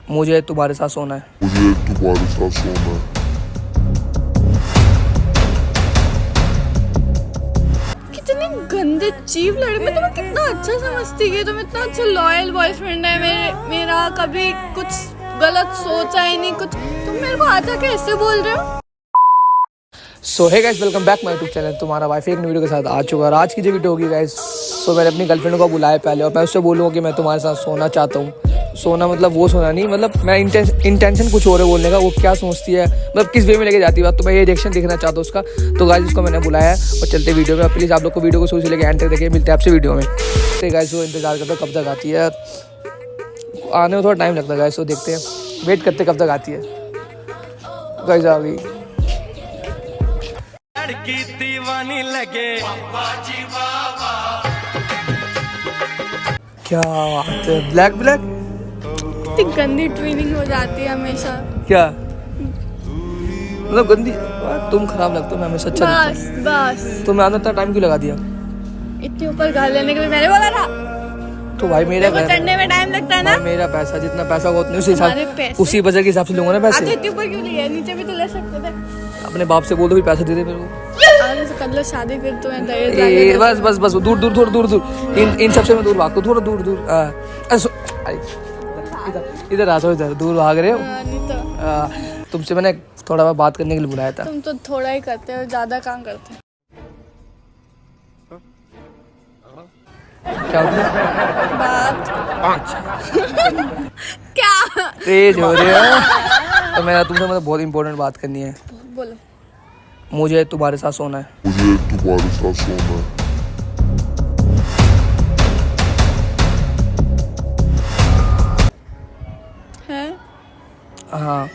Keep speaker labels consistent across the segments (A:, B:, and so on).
A: मुझे तुम्हारे साथ सोना है।
B: मुझे तुम्हारे साथ सोना है।
C: कितनी गंदे चीप लड़के। मैं तुम्हें कितना अच्छा समझती है, तुम इतना अच्छा लॉयल बॉयफ्रेंड है मेरा कभी कुछ गलत सोचा ही नहीं कुछ, तुम मेरे को आज आके ऐसे बोल रहे हो।
A: So hey guys, welcome back my YouTube channel. तुम्हारा वाइफ एक वीडियो के साथ आ चुका है और आज की जो वीडियो होगी गाइस, सो मैंने अपनी गर्लफ्रेंड को बुलाया पहले और मैं उससे बोलूँगा कि मैं तुम्हारे साथ सोना चाहता हूँ। सोना मतलब वो सोना नहीं, मतलब मैं इंटेंशन कुछ और है बोलने का। वो क्या सोचती है, मतलब किस वे में लेके जाती है बात, तो मैं ये रिएक्शन देखना चाहता हूँ उसका। तो गाइस उसको मैंने बुलाया है और चलते वीडियो में। प्लीज़ आप लोग को वीडियो को शुरू से लेकर एंड तक देखिए। मिलते हैं आपसे वीडियो में। तो गाइस वो इंतजार करते कब तक आती है, आने में थोड़ा टाइम लगता है गाइस, तो देखते हैं, वेट करते कब तक आती है। गाइस आ गई।
D: की दीवानी लगे
A: क्या बात है, ब्लैक ब्लैक
C: कितनी गंदी ट्विनिंग हो जाती है हमेशा।
A: क्या मतलब गंदी? तुम खराब लगते हो, मैं हमेशा अच्छा
C: बस बस
A: तो मैं आना इतना टाइम क्यों लगा दिया?
C: इतने ऊपर घर लेने के लिए मैंने बोला था।
A: तो भाई मेरा
C: देखो चढ़ने में टाइम लगता है ना।
A: भाई मेरा पैसा, जितना पैसा होगा उतने उसी
C: तुम्हारे
A: हिसाब,
C: पैसे?
A: उसी बजट के हिसाब से लूंगा ना
C: आते
A: पैसे।
C: इतने ऊपर क्यों लिए, नीचे भी तो ले सकते थे।
A: अपने बाप से बोल दो भी पैसे दे दे मेरे को।
C: आगे से कर लो शादी, फिर तुम्हें दहेज
A: ए,
C: लाके
A: बस बस बस दूर दूर थोड़ा दूर दूर, इन सबसे मैं दूर भागता हूँ, थोड़ा दूर दूर। इधर आ जाओ, इधर दूर भाग रहे हो।
C: नहीं तो
A: तुमसे मैंने थोड़ा बात करने के लिए बुलाया था।
C: तुम तो थोड़ा ही करते हो, ज्यादा काम करते हो।
A: क्या होता है?
C: बात क्या
A: तेज हो रहे हो। तो मैं तुमसे मतलब बहुत इंपॉर्टेंट बात करनी है।
C: बोलो।
A: मुझे तुम्हारे साथ सोना है।
B: मुझे तुम्हारे साथ सोना है।
C: हैं?
A: हाँ,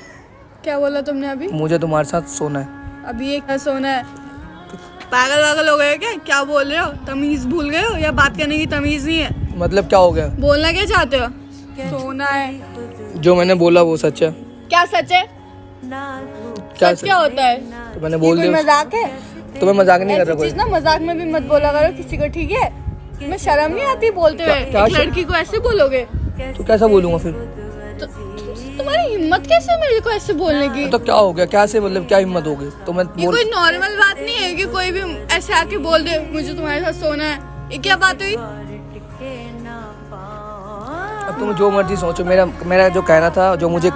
C: क्या बोला तुमने अभी?
A: मुझे तुम्हारे साथ सोना है।
C: अभी ये क्या सोना है? पागल वागल हो गए क्या बोल रहे हो? तमीज भूल गए हो या बात करने की तमीज नहीं है?
A: मतलब क्या हो गया?
C: बोलना क्या चाहते हो? सोना है।
A: जो मैंने बोला वो सच है।
C: क्या सच है?
A: क्या
C: सच क्या होता है?
A: तो मैंने
C: ये
A: बोल
C: कोई
A: दिया।
C: मजाक है?
A: तो मैं मजाक नहीं कर रहा
C: ऐसी
A: कोई।
C: चीज ना मजाक में भी मत बोला करो किसी को, ठीक है? तुम्हें शर्म नहीं आती बोलते हुए?
A: क्या
C: एक लड़की को ऐसे बोलोगे
A: तो कैसा बोलूंगा फिर?
C: तो तुम्हारी हिम्मत कैसे मेरे को ऐसे बोलने की?
A: तो क्या हो गया, कैसे मतलब क्या हिम्मत होगी? तो मैं
C: ये
A: बोल,
C: कोई नॉर्मल बात नहीं है कि कोई भी ऐसे आके बोल दे मुझे तुम्हारे साथ सोना है। ये क्या बात हुई?
A: अब तुम जो मर्जी सोचो। मेरा जो कहना था, जो मुझे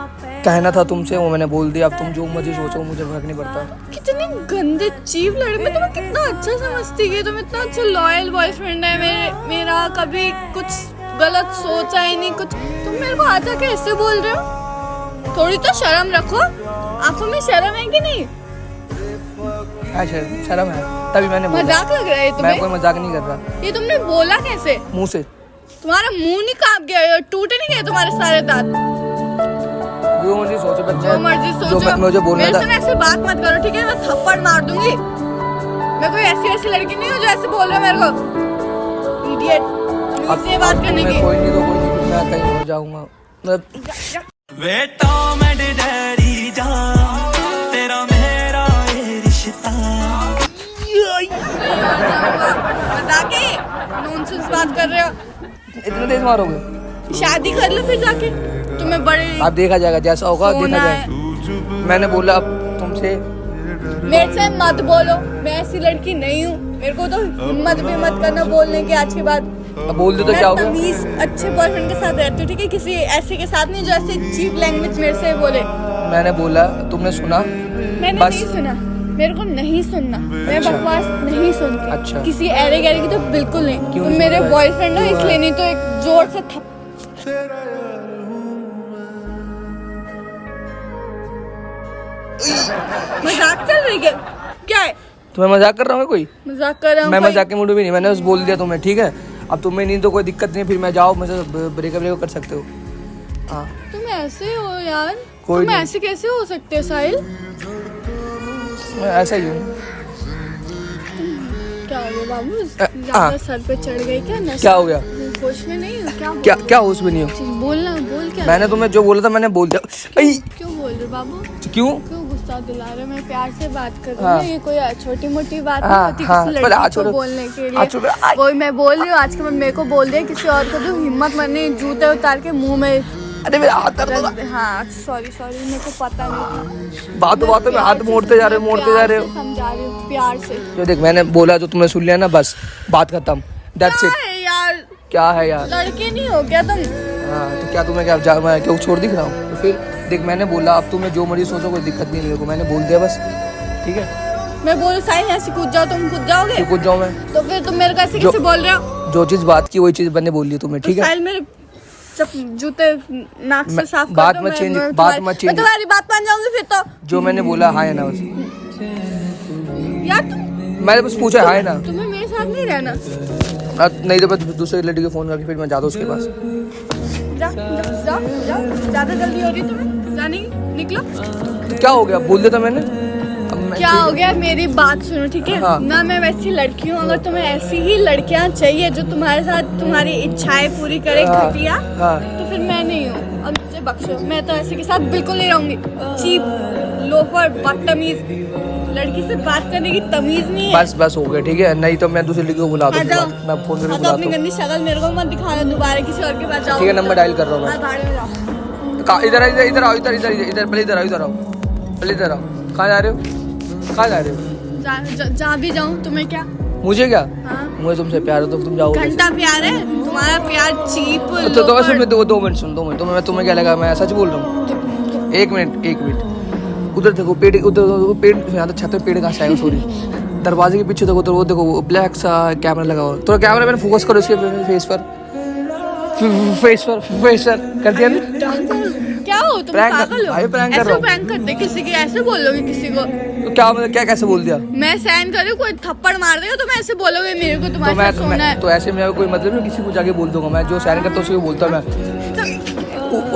A: कहना था तुमसे, वो मैंने बोल दिया। अब तुम जो मर्जी सोचो, मुझे फर्क नहीं पड़ता।
C: कितनी गंदे चीप लड़के। मैं तुम्हें कितना अच्छा समझती है, तुम इतना अच्छा लॉयल बॉयफ्रेंड है मेरा कभी कुछ गलत सोचा ही नहीं कुछ, तुम मेरे को आज आके ऐसे बोल रहे हो। थोड़ी तो शर्म रखो, आंखों में शर्म है कि नहीं?
A: क्या शर्म है? तभी मैंने बोला।
C: मजाक लग रहा है
A: मैं
C: तुम्हें?
A: कोई मजाक नहीं कर रहा।
C: ये तुमने बोला कैसे?
A: मुंह से।
C: तुम्हारा मुंह नहीं कांप गया? टूटे नहीं गए तुम्हारे सारे दांत?
A: जो मर्जी सोचो बच्चे,
C: जो मर्जी सोचो,
A: मुझे बोलना
C: मेरे
A: था।
C: से ना ऐसे बात मत करो, ठीक है? मैं थप्पड़ मार दूंगी। मैं कोई ऐसी लड़की नहीं हूँ जो ऐसे बोल रहे हो मेरे को। इडियट। इससे बात करने की
A: कोई नहीं, तो कोई नहीं, मैं कहीं हो जाऊंगा।
D: बेटा मैं डैडी जा तेरा मेरा ये रिश्ता।
C: मजाक है? नॉनसेंस बात कर रहे हो?
A: इतना तेज मारोगे?
C: शादी कर लो फिर जाके, तुम्हें बड़े
A: अब देखा जाएगा, जैसा होगा देखा
C: सोना है।
A: जाएगा। मैंने बोला अब तुमसे।
C: मेरे से मत बोलो, मैं ऐसी लड़की नहीं हूँ। मेरे को तो हिम्मत भी मत करना बोलने की आज के बाद।
A: अब बोल दो तो
C: मैं
A: क्या होगा?
C: तमीज अच्छे बॉयफ्रेंड के साथ रहती हूँ, ठीक है? किसी ऐसे के साथ नहीं जो ऐसे चीप लैंग्वेज मेरे से बोले।
A: मैंने बोला, तुमने सुना?
C: मैंने
A: बस।
C: नहीं सुना, मेरे को नहीं सुनना। मैं
A: अच्छा।
C: बकवास नहीं सुनती।
A: अच्छा।
C: किसी एरे गैरे की तो बिल्कुल नहीं।
A: क्यों
C: तुम
A: नहीं
C: मेरे
A: सुन रहे?
C: बॉयफ्रेंड हो इसलिए, नहीं तो एक जोर से मजाक चल रही है क्या है?
A: तुम्हें मजाक कर रहा हूँ मैं कोई?
C: मजाक कर रहा हूँ
A: मैं
C: कोई?
A: मजाक के मूड में भी नहीं, मैंने बस बोल दिया तुम्हें, ठीक है? अब तुम्हें नहीं तो कोई दिक्कत नहीं, फिर मैं जाओ, मुझे ब्रेकअप कर सकते हो। हाँ,
C: तुम ऐसे हो यार,
A: कोई
C: तुम
A: नहीं।
C: ऐसे कैसे हो सकते हो साहिल?
A: मैं ऐसा ही हूँ।
C: क्या हो गया बाबू? ज्यादा सर पे चढ़ गई क्या? नशा?
A: क्या हो गया?
C: होश में नहीं हो क्या?
A: क्या क्या होश में नहीं हो?
C: बोलना, बोल क्या?
A: मैंने तुम्हें जो बोला था मैंने बोल दिया।
C: क्यों बोल रहे बाबू?
A: क्यों?
C: क्यों गुस्सा दिला रहे? मैं प्यार से बात कर रही
A: हाँ।
C: हूँ। ये कोई छोटी मोटी बात
A: हाँ,
C: नहीं होती
A: हाँ,
C: किसी
A: पर आज
C: लड़की को
A: छोड़ो।
C: बोलने के
A: आज
C: लिए।
A: छोड़ो।
C: कोई मैं बोल रही हूँ आज के बाद मेरे को बोल दे किसी और को, तो हिम्मत मरनी जूते उतार के मुंह में
A: अरे मेरा हाथ दर्द हो रहा है।
C: हाँ सॉरी सॉरी, मेरे को पता नहीं।
A: बातों में हाथ मोड़ते जा रहे हो
C: समझा रही हूँ प्यार से।
A: जो देख मैंने बोला तो तुमने सुन लिया ना, बस बात खत्म, दैट्स
C: क्या
A: इट।
C: है यार,
A: क्या है यार?
C: लड़के नहीं हो क्या तुम?
A: हाँ तो क्या तुम्हें क्या मैं क्यों छोड़ दिख रहा हूँ? तो फिर देख मैंने बोला, अब तुम्हें जो मर्जी सोचो, कोई दिक्कत नहीं मेरे को, मैंने बोल दिया बस, ठीक है?
C: मैं बोलूँ साइन ऐसे कूद जाओ, तुम कूद जाओगे?
A: क्यों कूद जाऊँ मैं?
C: तो फिर तुम मेरे को ऐसे कैसे बोल रहे हो?
A: जो चीज़ बात की वही चीज़ मैंने बोल ली तुम्हें, ठीक है?
C: साइल मेरे जूते नाक से साफ कर
A: बात
C: दो,
A: मत
C: मैं
A: चेंज
C: मैं तुम्हारी बात मान जाऊंगी फिर तो।
A: जो मैंने बोला हाँ है ना, बस
C: यार
A: मैंने बस पूछा हाँ है ना।
C: तुम्हें मेरे साथ नहीं रहना।
A: नहीं तो बस दूसरे लड़की को फोन करके फिर मैं जाता हूँ उसके पास।
C: जाओ, ज्यादा जल्दी हो रही है तुम्हें जाने की, निकलो।
A: क्या हो गया? बोल देता मैंने।
C: क्या हो गया? मेरी बात सुनो ठीक है?
A: हाँ।
C: ना मैं वैसी लड़की हूँ, अगर तुम्हें ऐसी ही लड़कियां चाहिए जो तुम्हारे साथ तुम्हारी इच्छाएं पूरी करे,
A: हाँ।
C: घटिया,
A: हाँ।
C: तो फिर मैं नहीं हूँ। अब मुझे बख्शो, मैं तो ऐसे के साथ बिल्कुल नहीं रहूंगी। चीप, लोफर, बदतमीज, लड़की से बात करने की तमीज नहीं है।
A: बस हो गया, ठीक है? नहीं तो मैं दूसरी लड़की को बुला
C: आ जाओ।
A: दूँ, मैं फोन करके
C: हाँ, तो
A: बुलाता
C: अपनी
A: हूँ।
C: गंदी शक्ल मेरे को मत दिखाना दोबारा, किसी और के पास जाओ।
A: ठीक है, नंबर डायल कर रहा हूँ मैं।
C: हाँ, भाड़ में जाओ।
A: इधर आओ, पहले इधर आओ, पहले इधर आओ। कहाँ जा रहे हो? कहाँ जा रहे हो?
C: जहाँ भी जाऊँ तुम्हें क्या?
A: मुझे क्या?
C: हाँ?
A: मुझे तुमसे प्यार है तो तुम जाओगे।
C: घंटा प्यार है तुम्हारा, प्यार चीप।
A: तो वैसे मैं 2 मिनट सुन, 2 मिनट। मैं तुम्हें क्या लगा मैं सच बोल रहा हूँ? 1 मिनट। उधर देखो पेड़, उधर पेड़, यहाँ तो छत पे पेड़ कहाँ से आएगा? सॉरी, दरवाजे के पीछे देखो, तो वो देखो वो ब्लैक सा कैमरा लगा हुआ। तो कैमरा मैंने फोकस करो उसके फेस पर कर दिया ना?
C: क्या हो तुम?
A: Prank-
C: पागल हो?
A: भाई, prank कर
C: ऐसे
A: रहा हूँ।
C: प्रैंक करते किसी की? ऐसे बोलोगे किसी को?
A: तो क्या मतलब, क्या कैसे बोल दिया?
C: मैं सहन करूँ, कोई थप्पड़ मार देगा तो मैं ऐसे बोलोगे मेरे को
A: तो
C: तुम्हारे
A: मैं
C: साथ सोना है?
A: तो ऐसे में कोई मतलब नहीं, किसी को जाके बोल दूंगा मैं, जो साइन करता हूँ उसी को बोलता मैं।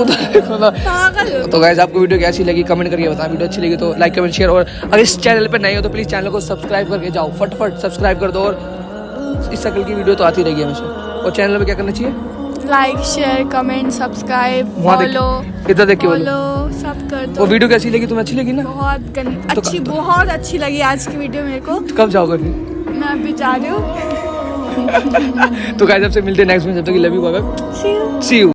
A: उधर देखो ना।
C: पागल हो?
A: तो गाइस आपको वीडियो कैसी लगी कमेंट करके बताएं। वीडियो अच्छी लगी तो लाइक कमेंट शेयर, और अगर इस चैनल पे नए हो तो प्लीज़ चैनल को सब्सक्राइब करके जाओ, फटाफट सब्सक्राइब कर दो। और इस शक्ल की वीडियो तो आती रहेगी हमेशा। और चैनल पे क्या करना चाहिए?
C: लाइक शेयर कमेंट सब्सक्राइब
A: वहाँ देख-
C: फॉलो,
A: इधर देख के बोलो।
C: फॉलो सब कर
A: वो
C: दो।
A: वीडियो कैसी लगी? तुम्हें अच्छी लगी ना?
C: बहुत अच्छी लगी आज की वीडियो मेरे को।
A: तो कब जाओगे फिर?
C: मैं अभी जा रही हूँ।
A: तो गाइस आपसे मिलते हैं नेक्स्ट में, जब तक love you, bye bye,
C: See you.
A: See you.